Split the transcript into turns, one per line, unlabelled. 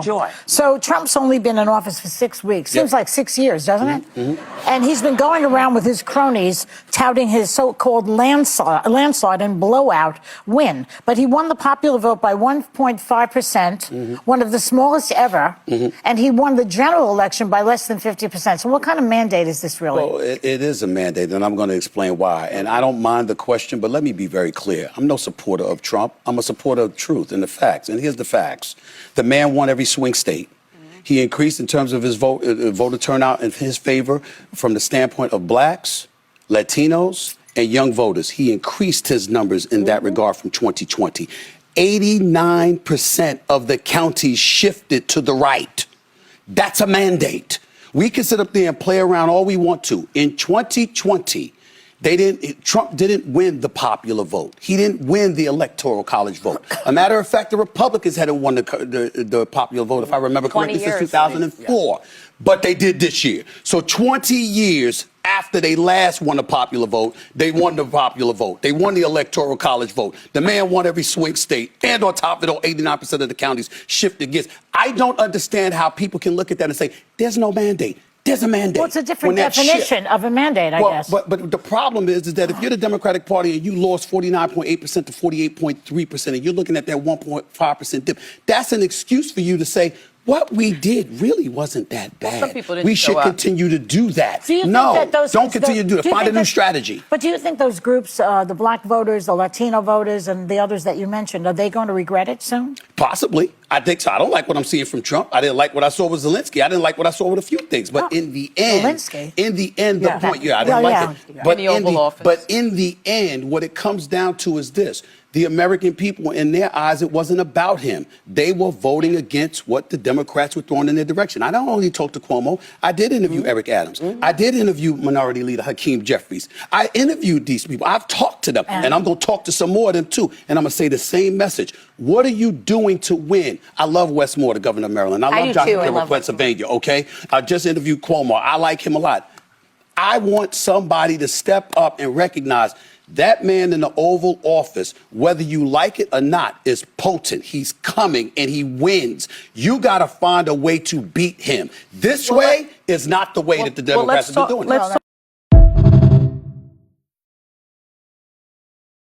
Joy.
So Trump's only been in office for 6 weeks. Seems like 6 years, doesn't it?
Mm-hmm.
And he's been going around with his cronies touting his so-called landslide and blowout win. But he won the popular vote by 1.5%, one of the smallest ever, and he won the general election by less than 50%. So what kind of mandate is this really?
Well, it is a mandate, and I'm going to explain why. And I don't mind the question, but let me be very clear. I'm no supporter of Trump. I'm a supporter of truth and the facts. And here's the facts. The man won every swing state. He increased in terms of his voter turnout in his favor from the standpoint of blacks, Latinos, and young voters. He increased his numbers in that regard from 2020. 89% of the counties shifted to the right. That's a mandate. We can sit up there and play around all we want to. In 2020, Trump didn't win the popular vote. He didn't win the electoral college vote. A matter of fact, the Republicans hadn't won the popular vote, if I remember correctly, since 2004. But they did this year. So 20 years after they last won the popular vote, they won the popular vote. They won the electoral college vote. The man won every swing state. And on top of it all, 89% of the counties shifted against. I don't understand how people can look at that and say, there's no mandate. There's a mandate.
Well, it's a different definition of a mandate, I guess.
But the problem is that if you're the Democratic Party and you lost 49.8% to 48.3%, and you're looking at that 1.5% dip, that's an excuse for you to say, what we did really wasn't that bad.
Some people didn't
we should continue to do that. Don't continue to do it. Find a new strategy.
But do you think those groups, the black voters, the Latino voters, and the others that you mentioned, are they going to regret it soon?
Possibly. I think so. I don't like what I'm seeing from Trump. I didn't like what I saw with Zelensky. I didn't like what I saw with a few things. But in the end, I didn't like it. But in the end, what it comes down to is this. The American people, in their eyes, it wasn't about him. They were voting against what the Democrats were throwing in their direction. I don't only talk to Cuomo. I did interview Eric Adams. I did interview Minority Leader Hakeem Jeffries. I interviewed these people. I've talked to them. And I'm going to talk to some more of them, too. And I'm going to say the same message. What are you doing to win? I love Wes Moore, the governor of Maryland. I love Johnson Kerr of Pennsylvania, okay? I just interviewed Cuomo. I like him a lot. I want somebody to step up and recognize that man in the Oval Office, whether you like it or not, is potent. He's coming and he wins. You got to find a way to beat him. This way is not the way that the Democrats have been doing it.